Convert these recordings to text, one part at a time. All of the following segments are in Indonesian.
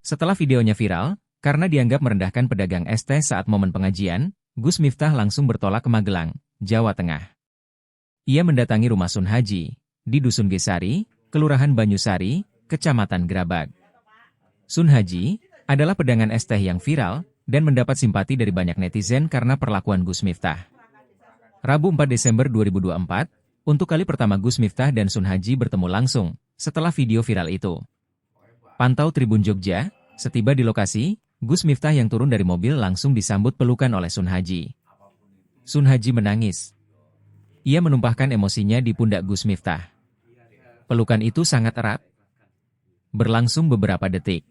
Setelah videonya viral, karena dianggap merendahkan pedagang es teh saat momen pengajian, Gus Miftah langsung bertolak ke Magelang, Jawa Tengah. Ia mendatangi rumah Sun Haji, di Dusun Gesari, Kelurahan Banyusari, Kecamatan Grabag. Sun Haji adalah pedagang es teh yang viral dan mendapat simpati dari banyak netizen karena perlakuan Gus Miftah. Rabu 4 Desember 2024, untuk kali pertama Gus Miftah dan Sun Haji bertemu langsung setelah video viral itu. Pantau Tribun Jogja, setiba di lokasi, Gus Miftah yang turun dari mobil langsung disambut pelukan oleh Sun Haji. Sun Haji menangis. Ia menumpahkan emosinya di pundak Gus Miftah. Pelukan itu sangat erat, berlangsung beberapa detik.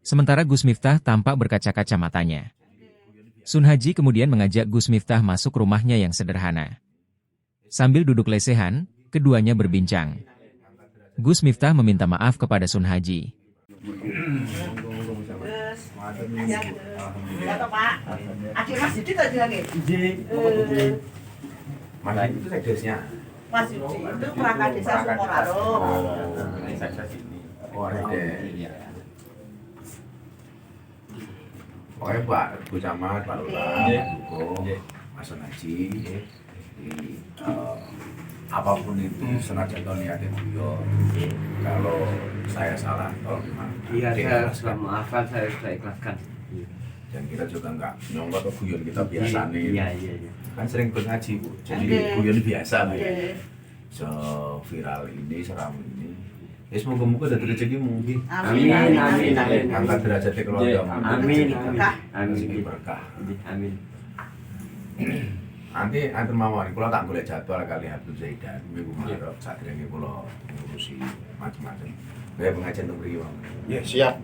Sementara Gus Miftah tampak berkaca-kaca matanya. Sun Haji kemudian mengajak Gus Miftah masuk rumahnya yang sederhana. Sambil duduk lesehan, keduanya berbincang. Gus Miftah meminta maaf kepada Sun Haji. Mana itu sekdesnya? Mas Yudi itu perangkat desa Sukoraro. Oh, ada. Pokoknya Pak Bu Camat, Pak Lurah, Mas Haji, apapun itu senajan to niate beliau. Kalau saya salah, tolong dimaafkan. Iya, saya sudah maafkan, saya sudah ikhlaskan. Dan kita juga enggak nyongkok ke guyon kita biasa nih. Iya. Kan sering ngaji Bu, jadi guyon biasa lah ya. Viral ini, seram ini. Ya semoga-moga dari rezekimu. Amin. Angkat derajat keluarga. Amin. Rezeki berkah. Amin. Nanti antar mawon kula tak golek jadwal kali Habib Zaidan minggu Maret sadurunge kula ngurusi macam-macam. Kayak pengajian nomor 2. Ya, siap.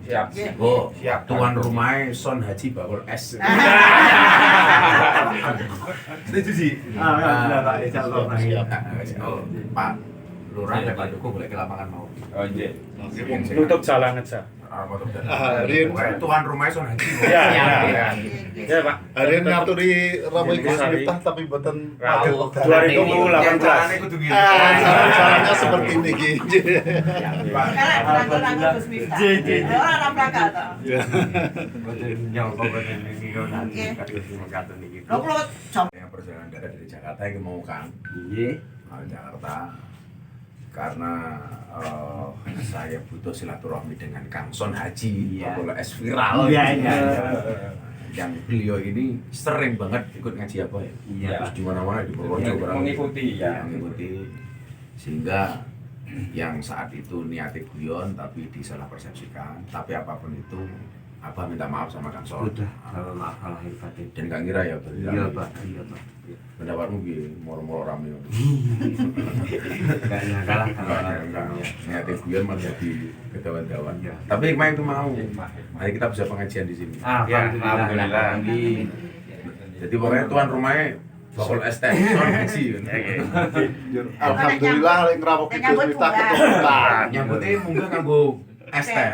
Oh, siap. Tuan rumahnya Son Haji bakul es. Setuju sih. Pak, insyaallah. Oh, Pak Lurah dan Pak Joko boleh ke lapangan mau. Oh, iya. Nutup jalan aja. Tuan rumahnya Son Haji. Ya, Pak. Hari ini ngaturi ramai Gus Miftah tapi boten 2018. Caranya seperti ini gitu. Yang perjalanan darat dari Jakarta yang mau kan? Mau Jakarta. Karena saya butuh silaturahmi dengan Kang Son Haji, kalau es viral. Yang beliau ini sering banget ikut ngaji apa ya? Terus di mana-mana di Purworejo Mengikuti mengikuti sehingga yang saat itu niatnya guyon tapi disalah persepsikan. Tapi apapun itu, Abah minta maaf sama Kang Son. Sudah, maaf kalau lahir batin. Dan Kang Ira ya Iya, Pak. Pendapatmu gini, moro-moro rame. Enggak kalah kalau Niatnya guyon malah jadi kedawan-dawan. Tapi hikmah itu mau. Mari kita bisa pengajian di sini. Alhamdulillah. Jadi pokoknya tuan rumahnya bakul es teh, Son Haji. Alhamdulillah yang ngrawuh Gus Miftah keturunan. Nyambutnya mungkin nganggo es teh.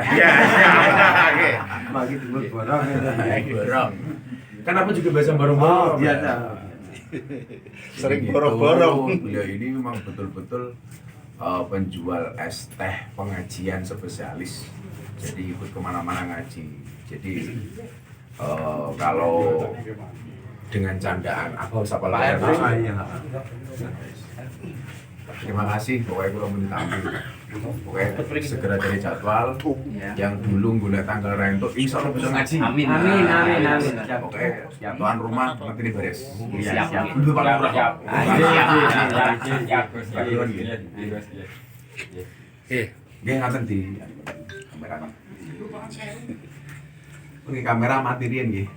Bagi timur borong. Borong. Kan aku juga biasa borong-borong. Sering Gitu. borong-borong. Beliau ini memang betul-betul penjual es teh pengajian spesialis. Jadi ikut kemana-mana ngaji. Jadi kalau dengan candaan apa usah paling terima kasih pokoknya kalau minta pokoknya segera dari jadwal yang dulu gula tanggal rento insya Allah bisa ngaji. Amin. Pokoknya tuan rumah nanti ini beres. Siap. Dulu Pak Lurah. Dia ngaten di kamera. Ini kamera mati rian nggih.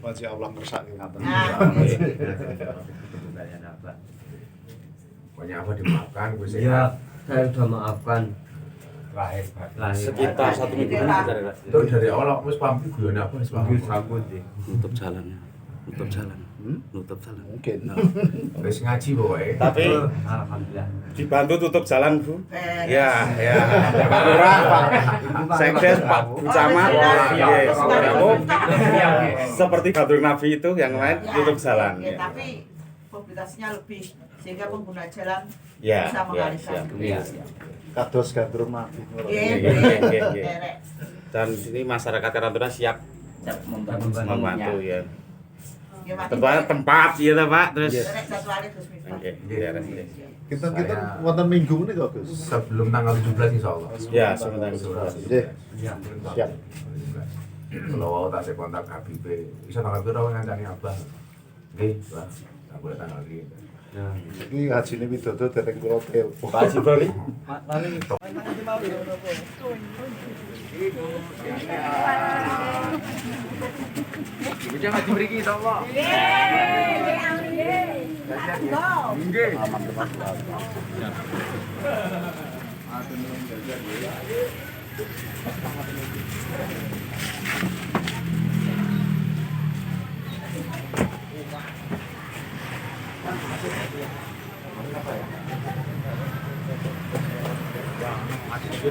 Masya Allah ngersake ngaten. Pokoknya apa dimaafkan gue sih. Iya, saya sudah maafkan. Lahir Sekitar 1 minggu Itu dari awal aku wis paham iki guyone apa wis paham. Nutup jalannya, nutup jalan. mungkin. Wis ngaji pokoke. Tapi Alhamdulillah. dibantu tutup jalan, Bu. Ya. Pak Lurah, Pak Sekdes, Pak Bu Camat. Seperti Badrun Nabi itu yang lain tutup jalan. Tapi mobilitasnya lebih sehingga pengguna jalan Ya, bisa mengalihkan. Iya. Kados gandrung Nabi. Iya. Dan ini masyarakat Karangtuna siap membantu ya. Ya, mati. Tempatnya tempat ya ta, Pak. Terus Derek jadwalnya Gus Miftah. oke, beres. Kita wonten minggu ini kok Gus. Sebelum tanggal 17 insya Allah. Ya, sebentar. Nggih. Siap. Kalau tak saya kontak Habib, bisa tanggal berapa ngancani Abah? Oke, Pak. Tak boleh tanggal ini. Iki hajine Widodo dereng kula telepon. Pak Haji Bali.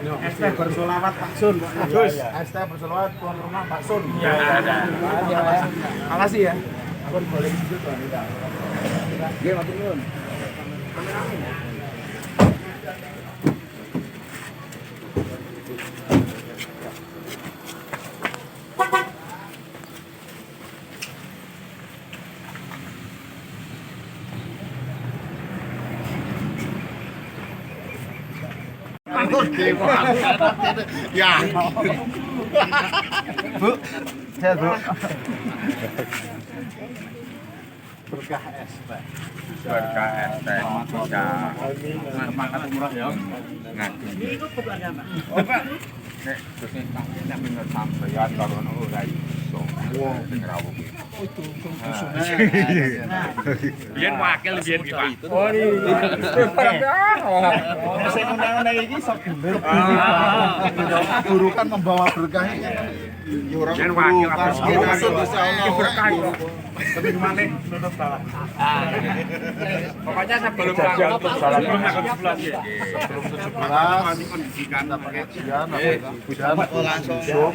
ST bersolawat Pak Sun. Gus, ST bersolawat tuan rumah Pak Sun. Ya, ada. Makasih ya. Aku boleh disitu tuan. Nggih, matur nuwun. Ya. Bu, sehat Bu. Berkah ST. Berkah ST. Semangat umroh ya. Ngaji. Itu keluarga Pak. Oh, Pak. Nek terus nek menurut sampeyan kalau ora iso. Wong sing rawuh. Biyen wakil biyen iki, Pak. Oh, Sing undang-undang iki sok gendut. Guru kan membawa berkah ini. Ya orang Biyen wakil apa? Ini Berkah itu. Tapi gimana tutup salah. Pokoknya sebelum tanggal 17 ya. Sebelum 17 nanti kondisikan pengajian dan langsung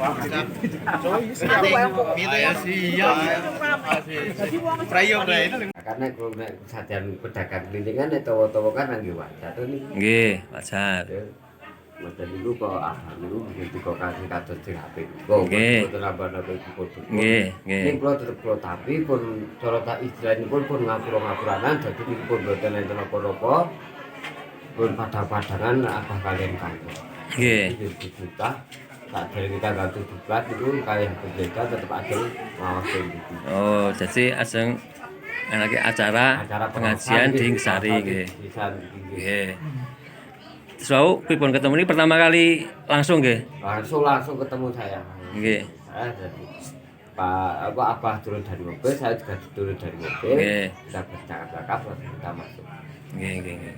Karena kalau nek kesadaran pedagang kelincingan nek tawa-tawa kan nangge wadah to niki. Nggih, wajar. Mboten niku kok niku begitu kok kasih kados sing apik. Kok Nggih. mboten nambah-nambah dipun. Nggih, nggih. Ning kula tetep kula tapi pun cara tak istilahipun pun ngapura-ngapuranan dadi niku pun mboten enten apa-apa. Pun padha-padangan abah kalian kantor. Nggih. Juta tak dari kita ganti diklat itu kalian berbeda tetap ada ngawasin gitu. Oh, jadi ajeng enake acara pengajian di Ngesari nggih. Nggih. So, pripun ketemu ini pertama kali langsung nggih? Langsung ketemu saya. Nggih. Saya jadi Pak Abah turun dari mobil, saya juga turun dari mobil. Nggih. Kita bercakap-cakap terus kita masuk. Nggih, nggih, nggih.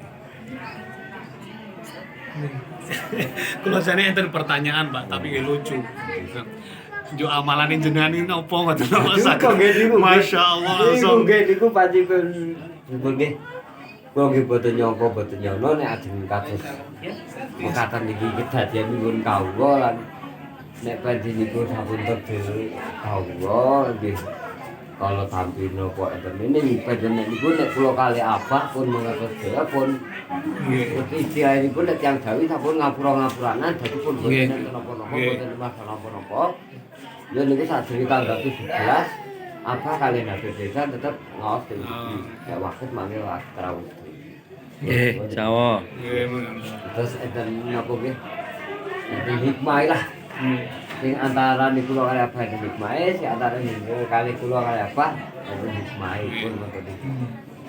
Kalau saya enten pertanyaan Pak, tapi nggak lucu. Jo amalan jenengan ini opo ngoten Mas? Masya Allah langsung. Niku panci pun nggih. Kula nggih boten nyangka boten nyono nek ajeng kados mekaten niki kedadian nyuwun kawula lan nek panci niku sampun terdiri kawula nggih kalau tampil nopo enten ini panjenengan niku nek kula kali abah pun mengatos daya pun istilah niku nek tiyang Jawi sampun ngapura-ngapuranan dadi pun boten enten napa-napa boten masalah napa-napa. Ya niku sadurunge tanggal 17 apa kalian habis desa tetap ngawas di ya waktu manggil terawih. Nggih, insyaallah. Terus enten napa nggih? Enten hikmah lah. Sing antara niku kula kali apa hikmah sing antara niku kali kula kali apa enten hikmah pun ngoten iki.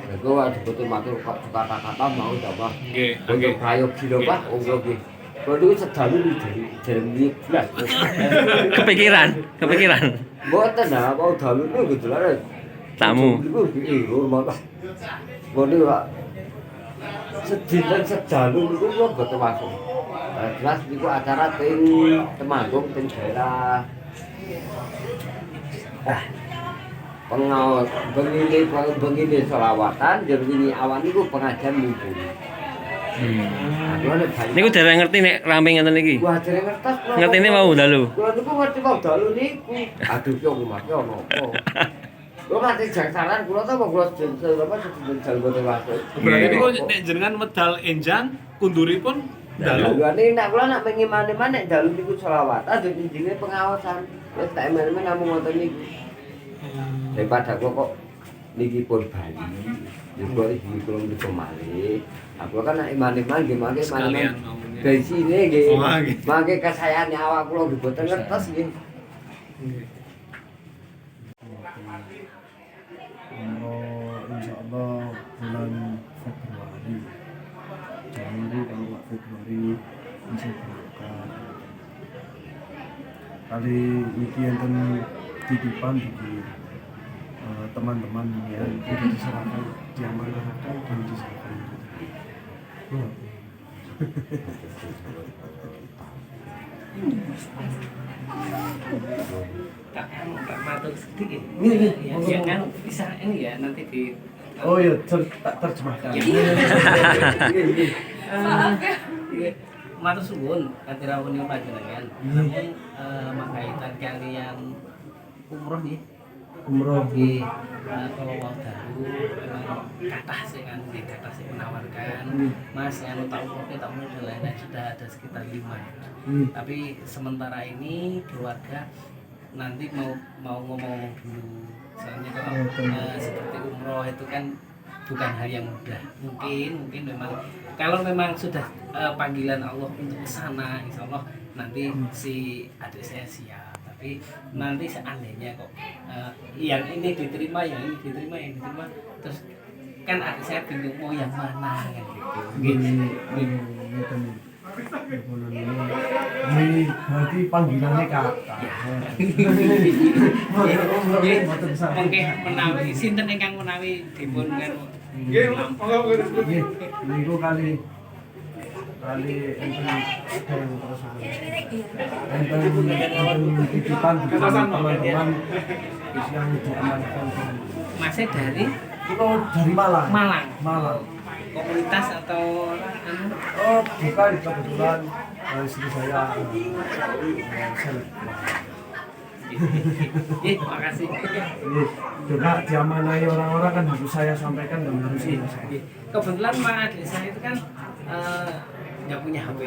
Niku wae betul matur kok kata-kata mau coba. Nggih, Untuk prayogi lho Pak, nggih. Kalau dulu sedalu dari jernih belas. Kepikiran. Mboten nah, mau dalu niku gitu lho. Tamu. Niku hormat. Ngono Pak. Sedinten sedalu niku kula mboten masuk. Jelas niku acara teng Temanggung teng daerah pengawas begini selawatan jadi ini awan niku pengajian minggu. Niku dereng ngerti nek rame ngeten iki. Wah, dereng ngertos. Ngertine mau dalu. Kula niku ngerti mau dalu niku. Aduh yo rumahke ono apa. Kula mati jangsaran kula ta kula apa sedeng boten masuk. Berarti niku nek jenengan medal enjang kunduripun Dalane nek kula nak pengen mane-mane dalu niku selawatan dadi jenenge pengawasan. Wis tak emen-emen namung ngoten niku. Daripada kok niki pun Bali. Juga iki kula niku malih. Aku kan nek iman-iman nggih mangke Sekalian mangke dari sini nggih. Oh, nggih. Mangke kesayangan awak kula nggih boten ngertos nggih. Insya Allah bulan Februari, Januari kalau Februari bisa berangkat. Kali niki enten titipan bagi teman-teman yang sudah diserahkan, diamanahkan dan diserahkan. Tak matur sedikit. Ya kan bisa ini ya nanti di. Oh iya, tak terjemahkan. Matur suwun kanthi rawuh panjenengan. Namun makaitan kalian umroh nggih. Umroh Nggih, kalau wong dalu memang kathah sing menawarkan. Mas anu tak umrohke tak lainnya sudah ada sekitar 5. Tapi sementara ini keluarga nanti mau ngomong dulu. Soalnya kalau seperti umroh itu kan bukan hal yang mudah. Mungkin memang kalau memang sudah panggilan Allah untuk ke sana, insya Allah nanti si adik saya siap. Tapi nanti seandainya kok yang ini diterima, yang ini diterima, terus kan adik saya bingung mau yang mana kan gitu. Ini berarti panggilannya kakak. Mungkin menawi sinten ingkang menawi dipun kan. Minggu kali enten titipan teman-teman yang diamankan. Masih dari Malang. Komunitas atau anu? Oh, bukan, kebetulan istri saya seleb. Makasih. Juga diamanai orang-orang kan harus saya sampaikan dan harus Kebetulan Mang adik saya itu kan nggak punya HP.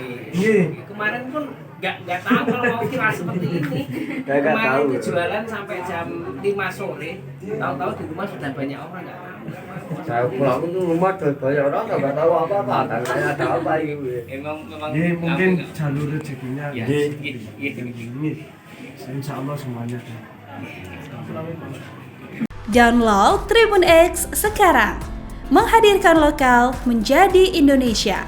Kemarin pun nggak tahu kalau mau viral seperti ini. Kemarin itu jualan sampai jam 5 sore. Tahu-tahu di rumah sudah banyak orang nggak tahu. Saya pulang itu rumah banyak orang nggak tahu apa-apa. Tanya ada apa ini? Memang mungkin jalur rezekinya. Insya Allah semuanya. Download Tribun X sekarang, menghadirkan lokal menjadi Indonesia.